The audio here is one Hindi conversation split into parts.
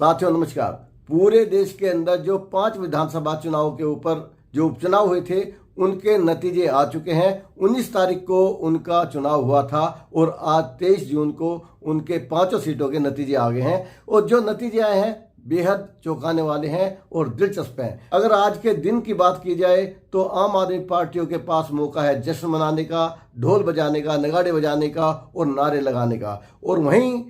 साथियों नमस्कार। पूरे देश के अंदर जो 5 विधानसभा चुनाव के ऊपर जो उपचुनाव हुए थे उनके नतीजे आ चुके हैं। 19 तारीख को उनका चुनाव हुआ था और आज 23 जून को उनके 5 सीटों के नतीजे आ गए हैं और जो नतीजे आए हैं बेहद चौंकाने वाले हैं और दिलचस्प हैं। अगर आज के दिन की बात की जाए तो आम आदमी पार्टियों के पास मौका है जश्न मनाने का, ढोल बजाने का, नगाड़े बजाने का और नारे लगाने का। और वहीं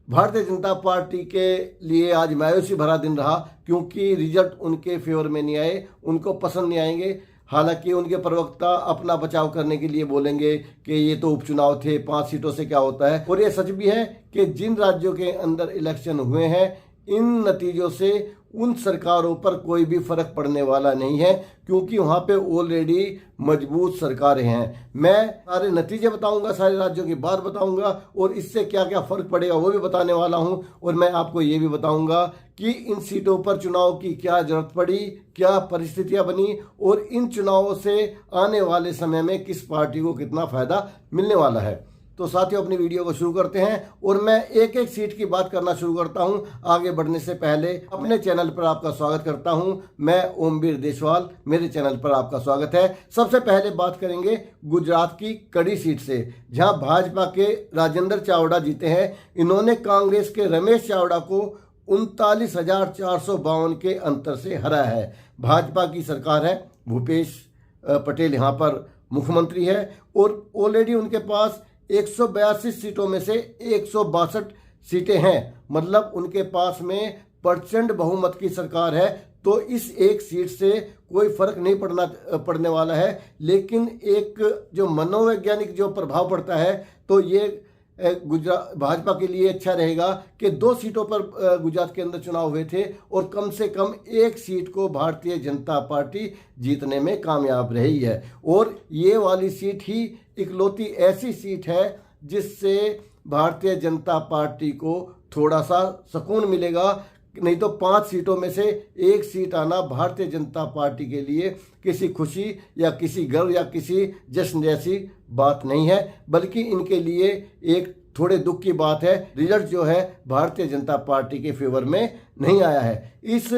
भारतीय जनता पार्टी के लिए आज मायूसी भरा दिन रहा क्योंकि रिजल्ट उनके फेवर में नहीं आए, उनको पसंद नहीं आएंगे। हालांकि उनके प्रवक्ता अपना बचाव करने के लिए बोलेंगे कि ये तो उपचुनाव थे, 5 सीटों से क्या होता है। और ये सच भी है कि जिन राज्यों के अंदर इलेक्शन हुए हैं इन नतीजों से उन सरकारों पर कोई भी फर्क पड़ने वाला नहीं है क्योंकि वहां पे ऑलरेडी मजबूत सरकारें हैं। मैं सारे नतीजे बताऊंगा, सारे राज्यों की बात बताऊंगा और इससे क्या क्या फर्क पड़ेगा वो भी बताने वाला हूं। और मैं आपको ये भी बताऊंगा कि इन सीटों पर चुनाव की क्या जरूरत पड़ी, क्या परिस्थितियां बनी और इन चुनावों से आने वाले समय में किस पार्टी को कितना फायदा मिलने वाला है। तो साथियों अपनी वीडियो को शुरू करते हैं और मैं एक एक सीट की बात करना शुरू करता हूं। आगे बढ़ने से पहले अपने चैनल पर आपका स्वागत करता हूं। मैं ओमवीर देशवाल, मेरे चैनल पर आपका स्वागत है। सबसे पहले बात करेंगे गुजरात की कड़ी सीट से, जहां भाजपा के राजेंद्र चावड़ा जीते हैं। इन्होंने कांग्रेस के रमेश चावड़ा को 39,452 के अंतर से हराया है। भाजपा की सरकार है, भूपेश पटेल यहाँ पर मुख्यमंत्री है और ऑलरेडी उनके पास 182 सीटों में से 162 सीटें हैं, मतलब उनके पास में प्रचंड बहुमत की सरकार है। तो इस एक सीट से कोई फर्क नहीं पड़ने वाला है। लेकिन एक जो मनोवैज्ञानिक जो प्रभाव पड़ता है तो ये गुजरात भाजपा के लिए अच्छा रहेगा कि 2 सीटों पर गुजरात के अंदर चुनाव हुए थे और कम से कम एक सीट को भारतीय जनता पार्टी जीतने में कामयाब रही है। और ये वाली सीट ही इकलौती ऐसी सीट है जिससे भारतीय जनता पार्टी को थोड़ा सा सुकून मिलेगा। नहीं तो 5 सीटों में से एक सीट आना भारतीय जनता पार्टी के लिए किसी खुशी या किसी गर्व या किसी जश्न जैसी बात नहीं है, बल्कि इनके लिए एक थोड़े दुख की बात है। रिजल्ट जो है भारतीय जनता पार्टी के फेवर में नहीं आया है। इस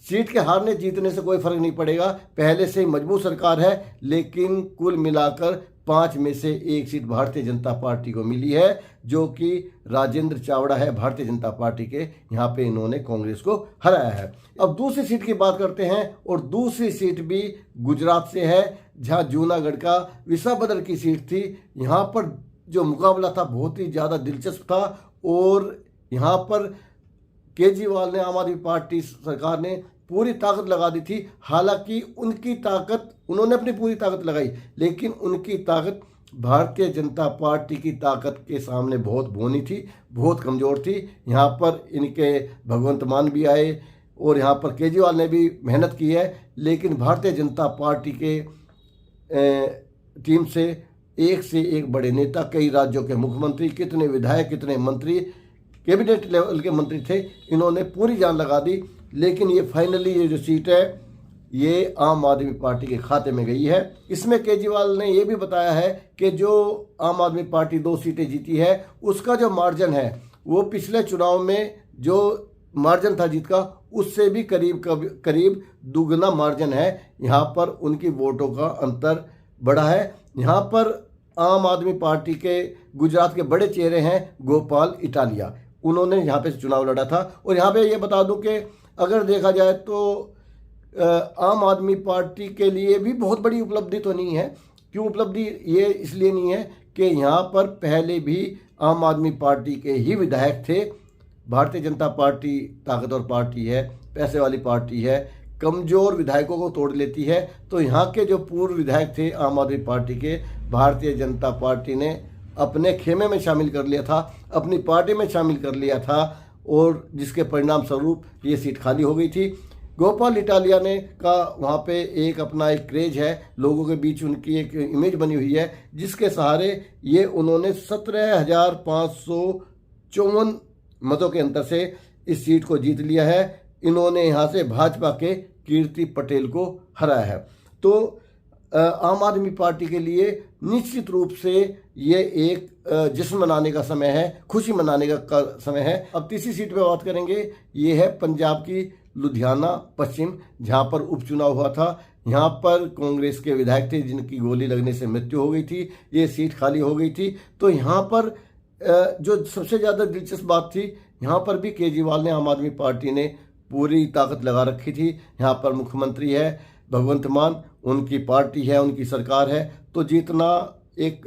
सीट के हारने जीतने से कोई फर्क नहीं पड़ेगा, पहले से मजबूत सरकार है। लेकिन कुल मिलाकर 5 में से एक सीट भारतीय जनता पार्टी को मिली है जो कि राजेंद्र चावड़ा है भारतीय जनता पार्टी के। यहाँ पे इन्होंने कांग्रेस को हराया है। अब दूसरी सीट की बात करते हैं और दूसरी सीट भी गुजरात से है, जहाँ जूनागढ़ का विसावदर की सीट थी। यहाँ पर जो मुकाबला था बहुत ही ज़्यादा दिलचस्प था और यहाँ पर केजरीवाल ने, आम आदमी पार्टी सरकार ने पूरी ताकत लगा दी थी। हालांकि उनकी ताकत, उन्होंने अपनी पूरी ताकत लगाई लेकिन उनकी ताकत भारतीय जनता पार्टी की ताकत के सामने बहुत भोनी थी, बहुत कमज़ोर थी। यहाँ पर इनके भगवंत मान भी आए और यहाँ पर केजरीवाल ने भी मेहनत की है, लेकिन भारतीय जनता पार्टी के टीम से एक बड़े नेता, कई राज्यों के मुख्यमंत्री, कितने विधायक, कितने मंत्री, कैबिनेट लेवल के मंत्री थे, इन्होंने पूरी जान लगा दी। लेकिन ये फाइनली ये जो सीट है ये आम आदमी पार्टी के खाते में गई है। इसमें केजरीवाल ने ये भी बताया है कि जो आम आदमी पार्टी 2 सीटें जीती है उसका जो मार्जिन है वो पिछले चुनाव में जो मार्जिन था जीत का उससे भी करीब दुगना मार्जिन है। यहाँ पर उनकी वोटों का अंतर बढ़ा है। यहाँ पर आम आदमी पार्टी के गुजरात के बड़े चेहरे हैं गोपाल इटालिया, उन्होंने यहाँ पे चुनाव लड़ा था। और यहाँ पे ये बता दूं कि अगर देखा जाए तो आम आदमी पार्टी के लिए भी बहुत बड़ी उपलब्धि तो नहीं है। क्यों उपलब्धि ये इसलिए नहीं है कि यहाँ पर पहले भी आम आदमी पार्टी के ही विधायक थे। भारतीय जनता पार्टी ताकतवर पार्टी है, पैसे वाली पार्टी है, कमज़ोर विधायकों को तोड़ लेती है। तो यहाँ के जो पूर्व विधायक थे आम आदमी पार्टी के, भारतीय जनता पार्टी ने अपने खेमे में शामिल कर लिया था, अपनी पार्टी में शामिल कर लिया था और जिसके परिणाम स्वरूप ये सीट खाली हो गई थी। गोपाल इटालिया ने का वहाँ पे एक अपना एक क्रेज है, लोगों के बीच उनकी एक इमेज बनी हुई है जिसके सहारे ये उन्होंने 17,554 मतों के अंतर से इस सीट को जीत लिया है। इन्होंने यहाँ से भाजपा के कीर्ति पटेल को हराया है। तो आम आदमी पार्टी के लिए निश्चित रूप से ये एक जश्न मनाने का समय है, खुशी मनाने का समय है। अब तीसरी सीट पे बात करेंगे, ये है पंजाब की लुधियाना पश्चिम, जहाँ पर उपचुनाव हुआ था। यहाँ पर कांग्रेस के विधायक थे जिनकी गोली लगने से मृत्यु हो गई थी, ये सीट खाली हो गई थी। तो यहाँ पर जो सबसे ज़्यादा दिलचस्प बात थी, यहाँ पर भी केजरीवाल ने, आम आदमी पार्टी ने पूरी ताकत लगा रखी थी। यहाँ पर मुख्यमंत्री है भगवंत मान, उनकी पार्टी है, उनकी सरकार है, तो जीतना एक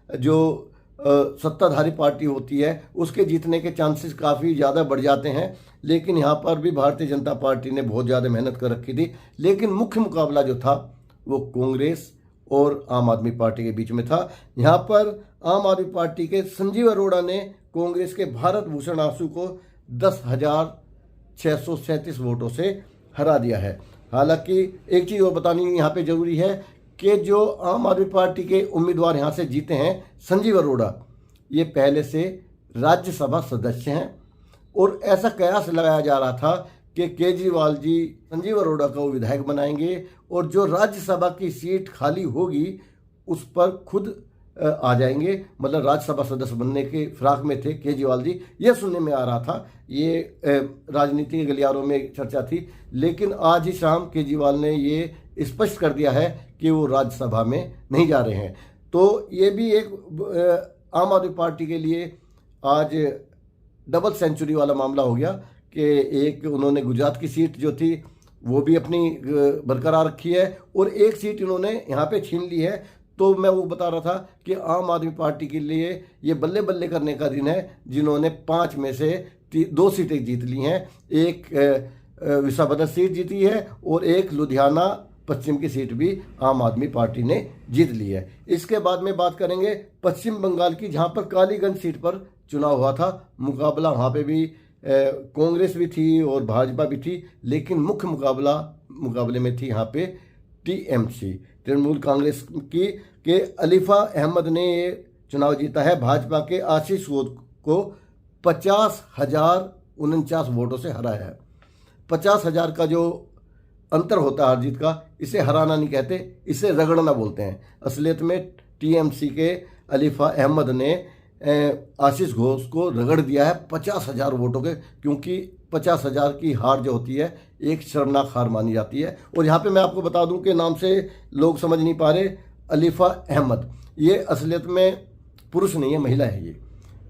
जो सत्ताधारी पार्टी होती है उसके जीतने के चांसेस काफ़ी ज़्यादा बढ़ जाते हैं। लेकिन यहाँ पर भी भारतीय जनता पार्टी ने बहुत ज़्यादा मेहनत कर रखी थी। लेकिन मुख्य मुकाबला जो था वो कांग्रेस और आम आदमी पार्टी के बीच में था। यहाँ पर आम आदमी पार्टी के संजीव अरोड़ा ने कांग्रेस के भारत भूषण आसू को 10,637 वोटों से हरा दिया है। हालांकि एक चीज़ और बतानी यहाँ पे जरूरी है कि जो आम आदमी पार्टी के उम्मीदवार यहाँ से जीते हैं, संजीव अरोड़ा, ये पहले से राज्यसभा सदस्य हैं और ऐसा कयास लगाया जा रहा था कि केजरीवाल जी संजीव अरोड़ा को विधायक बनाएंगे और जो राज्यसभा की सीट खाली होगी उस पर खुद आ जाएंगे, मतलब राज्यसभा सदस्य बनने के फिराक में थे केजरीवाल जी। ये सुनने में आ रहा था, ये राजनीति के गलियारों में चर्चा थी। लेकिन आज ही शाम केजरीवाल ने ये स्पष्ट कर दिया है कि वो राज्यसभा में नहीं जा रहे हैं। तो ये भी एक आम आदमी पार्टी के लिए आज डबल सेंचुरी वाला मामला हो गया कि एक उन्होंने गुजरात की सीट जो थी वो भी अपनी बरकरार रखी है और एक सीट इन्होंने यहाँ पे छीन ली है। तो मैं वो बता रहा था कि आम आदमी पार्टी के लिए ये बल्ले बल्ले करने का दिन है, जिन्होंने 5 में से 2 सीटें जीत ली हैं। एक विशाखापट्टनम सीट जीती है और एक लुधियाना पश्चिम की सीट भी आम आदमी पार्टी ने जीत ली है। इसके बाद में बात करेंगे पश्चिम बंगाल की, जहाँ पर कालीगंज सीट पर चुनाव हुआ था। मुकाबला वहाँ पे भी कांग्रेस भी थी और भाजपा भी थी, लेकिन मुख्य मुकाबले में थी यहाँ पे टीएमसी, तृणमूल कांग्रेस की के अलीफा अहमद ने ये चुनाव जीता है। भाजपा के आशीष घोष को 50,049 वोटों से हराया है। 50,000 का जो अंतर होता है हार जीत का, इसे हराना नहीं कहते, इसे रगड़ना बोलते हैं। असलियत में टीएमसी के अलीफा अहमद ने आशीष घोष को रगड़ दिया है 50,000 वोटों के, क्योंकि 50,000 की हार जो होती है एक शर्मनाक हार मानी जाती है। और यहाँ पे मैं आपको बता दूं कि नाम से लोग समझ नहीं पा रहे, अलीफा अहमद ये असलियत में पुरुष नहीं है, महिला है। ये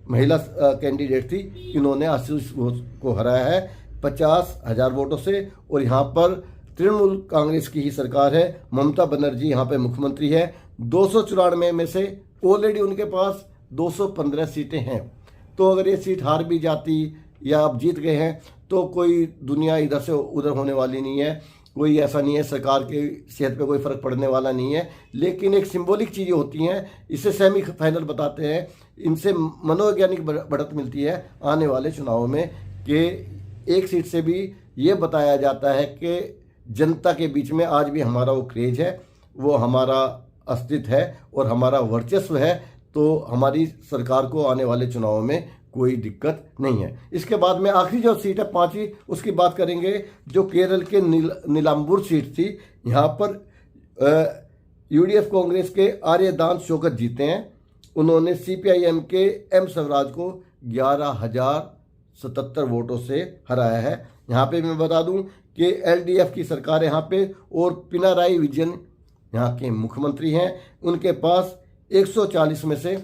महिला कैंडिडेट थी, इन्होंने आशीष घोष को हराया है 50,000 वोटों से। और यहाँ पर तृणमूल कांग्रेस की ही सरकार है, ममता बनर्जी यहाँ पे मुख्यमंत्री है। 294 में से ऑलरेडी उनके पास 215 सीटें हैं। तो अगर ये सीट हार भी जाती या आप जीत गए हैं तो कोई दुनिया इधर से उधर होने वाली नहीं है, कोई ऐसा नहीं है, सरकार की सेहत पे कोई फ़र्क पड़ने वाला नहीं है। लेकिन एक सिंबॉलिक चीज़ें होती हैं, इसे सेमी फाइनल बताते हैं, इनसे मनोवैज्ञानिक बढ़त मिलती है आने वाले चुनावों में कि एक सीट से भी ये बताया जाता है कि जनता के बीच में आज भी हमारा वो क्रेज है, वो हमारा अस्तित्व है और हमारा वर्चस्व है। तो हमारी सरकार को आने वाले चुनावों में कोई दिक्कत नहीं है। इसके बाद में आखिरी जो सीट है 5वीं, उसकी बात करेंगे, जो केरल के नीलाम्बूर सीट थी। यहाँ पर यूडीएफ कांग्रेस के आर्यदान शौकत जीते हैं। उन्होंने सीपीआईएम के एम स्वराज को 11,077 वोटों से हराया है। यहाँ पे मैं बता दूं कि एलडीएफ की सरकार है यहाँ पे और पिनाराई विजयन यहाँ के मुख्यमंत्री हैं। उनके पास 140 में से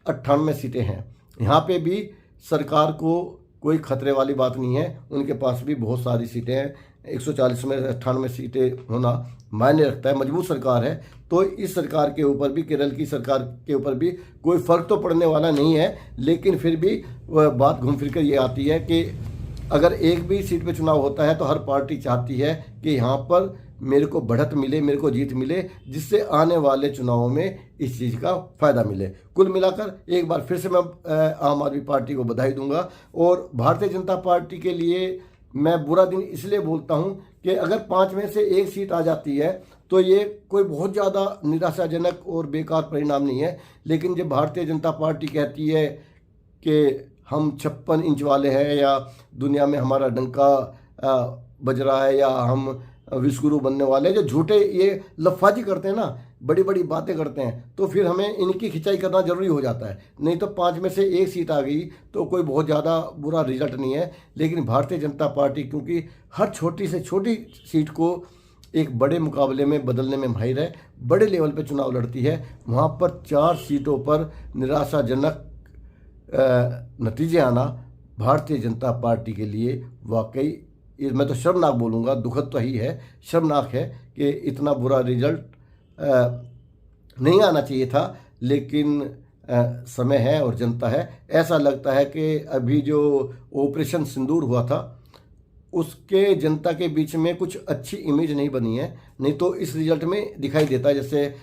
98 सीटें हैं। यहाँ पे भी सरकार को कोई खतरे वाली बात नहीं है, उनके पास भी बहुत सारी सीटें हैं। 140 में 98 सीटें होना मायने रखता है, मजबूत सरकार है। तो इस सरकार के ऊपर भी, केरल की सरकार के ऊपर भी कोई फ़र्क तो पड़ने वाला नहीं है। लेकिन फिर भी बात घूम फिर कर ये आती है कि अगर एक भी सीट पे चुनाव होता है तो हर पार्टी चाहती है कि यहाँ पर मेरे को बढ़त मिले, मेरे को जीत मिले, जिससे आने वाले चुनावों में इस चीज़ का फ़ायदा मिले। कुल मिलाकर एक बार फिर से मैं आम आदमी पार्टी को बधाई दूंगा। और भारतीय जनता पार्टी के लिए मैं बुरा दिन इसलिए बोलता हूं कि अगर 5 में से 1 सीट आ जाती है तो ये कोई बहुत ज़्यादा निराशाजनक और बेकार परिणाम नहीं है। लेकिन जब भारतीय जनता पार्टी कहती है कि हम 56 इंच वाले हैं या दुनिया में हमारा डंका बज रहा है या हम विश्वगुरु बनने वाले, जो झूठे ये लफाजी करते हैं ना, बड़ी बड़ी बातें करते हैं, तो फिर हमें इनकी खिंचाई करना जरूरी हो जाता है। नहीं तो 5 में से 1 सीट आ गई तो कोई बहुत ज़्यादा बुरा रिजल्ट नहीं है। लेकिन भारतीय जनता पार्टी क्योंकि हर छोटी से छोटी सीट को एक बड़े मुकाबले में बदलने में माहिर है, बड़े लेवल पे चुनाव लड़ती है, वहाँ पर 4 सीटों पर निराशाजनक नतीजे आना भारतीय जनता पार्टी के लिए वाकई, मैं तो शर्मनाक बोलूँगा, दुखद तो ही है, शर्मनाक है कि इतना बुरा रिजल्ट नहीं आना चाहिए था। लेकिन समय है और जनता है। ऐसा लगता है कि अभी जो ऑपरेशन सिंदूर हुआ था उसके जनता के बीच में कुछ अच्छी इमेज नहीं बनी है, नहीं तो इस रिजल्ट में दिखाई देता है। जैसे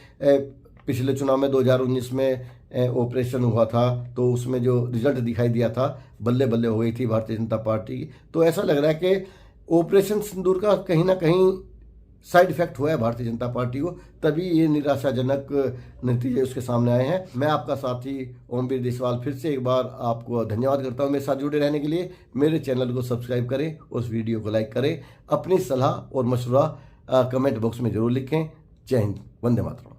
पिछले चुनाव में 2019 में ऑपरेशन हुआ था तो उसमें जो रिजल्ट दिखाई दिया था, बल्ले बल्ले हो गई थी भारतीय जनता पार्टी की। तो ऐसा लग रहा है कि ऑपरेशन सिंदूर का कहीं ना कहीं साइड इफेक्ट हुआ है भारतीय जनता पार्टी को, तभी ये निराशाजनक नतीजे उसके सामने आए हैं। मैं आपका साथी ओमवीर देशवाल फिर से एक बार आपको धन्यवाद करता हूँ मेरे साथ जुड़े रहने के लिए। मेरे चैनल को सब्सक्राइब करें, उस वीडियो को लाइक करें, अपनी सलाह और मशवरा कमेंट बॉक्स में जरूर लिखें। जय हिंद, वंदे मातरम।